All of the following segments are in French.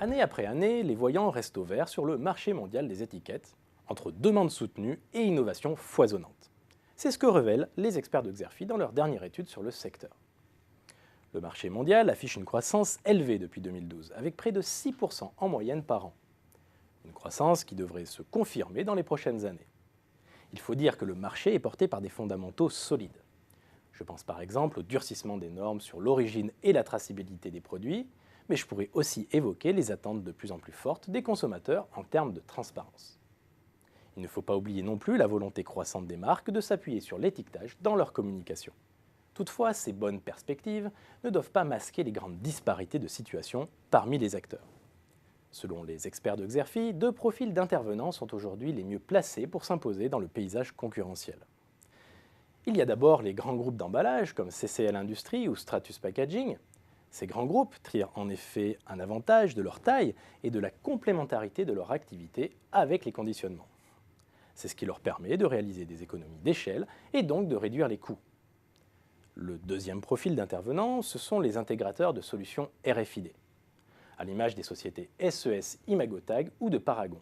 Année après année, les voyants restent au vert sur le marché mondial des étiquettes, entre demande soutenue et innovation foisonnante. C'est ce que révèlent les experts de Xerfi dans leur dernière étude sur le secteur. Le marché mondial affiche une croissance élevée depuis 2012, avec près de 6% en moyenne par an. Une croissance qui devrait se confirmer dans les prochaines années. Il faut dire que le marché est porté par des fondamentaux solides. Je pense par exemple au durcissement des normes sur l'origine et la traçabilité des produits, mais je pourrais aussi évoquer les attentes de plus en plus fortes des consommateurs en termes de transparence. Il ne faut pas oublier non plus la volonté croissante des marques de s'appuyer sur l'étiquetage dans leur communication. Toutefois, ces bonnes perspectives ne doivent pas masquer les grandes disparités de situation parmi les acteurs. Selon les experts de Xerfi, deux profils d'intervenants sont aujourd'hui les mieux placés pour s'imposer dans le paysage concurrentiel. Il y a d'abord les grands groupes d'emballage comme CCL Industries ou Stratus Packaging. Ces grands groupes tirent en effet un avantage de leur taille et de la complémentarité de leur activité avec les conditionnements. C'est ce qui leur permet de réaliser des économies d'échelle et donc de réduire les coûts. Le deuxième profil d'intervenants, ce sont les intégrateurs de solutions RFID, à l'image des sociétés SES Imagotag ou de Paragon.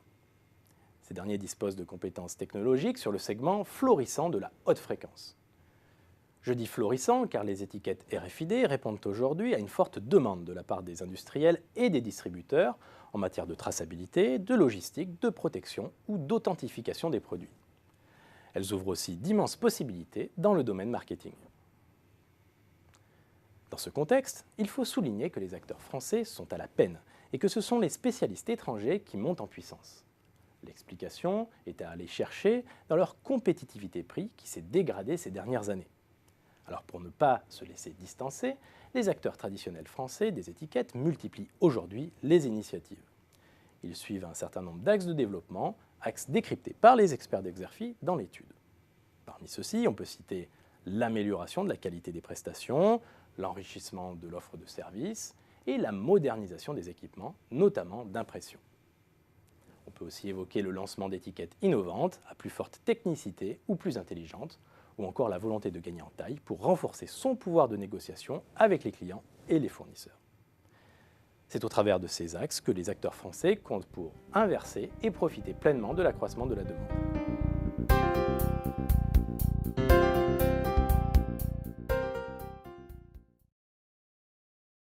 Ces derniers disposent de compétences technologiques sur le segment florissant de la haute fréquence. Je dis florissant car les étiquettes RFID répondent aujourd'hui à une forte demande de la part des industriels et des distributeurs en matière de traçabilité, de logistique, de protection ou d'authentification des produits. Elles ouvrent aussi d'immenses possibilités dans le domaine marketing. Dans ce contexte, il faut souligner que les acteurs français sont à la peine et que ce sont les spécialistes étrangers qui montent en puissance. L'explication est à aller chercher dans leur compétitivité prix qui s'est dégradée ces dernières années. Alors pour ne pas se laisser distancer, les acteurs traditionnels français des étiquettes multiplient aujourd'hui les initiatives. Ils suivent un certain nombre d'axes de développement, axes décryptés par les experts d'Exerfi dans l'étude. Parmi ceux-ci, on peut citer l'amélioration de la qualité des prestations, l'enrichissement de l'offre de services et la modernisation des équipements, notamment d'impression. On peut aussi évoquer le lancement d'étiquettes innovantes, à plus forte technicité ou plus intelligentes, ou encore la volonté de gagner en taille pour renforcer son pouvoir de négociation avec les clients et les fournisseurs. C'est au travers de ces axes que les acteurs français comptent pour inverser et profiter pleinement de l'accroissement de la demande.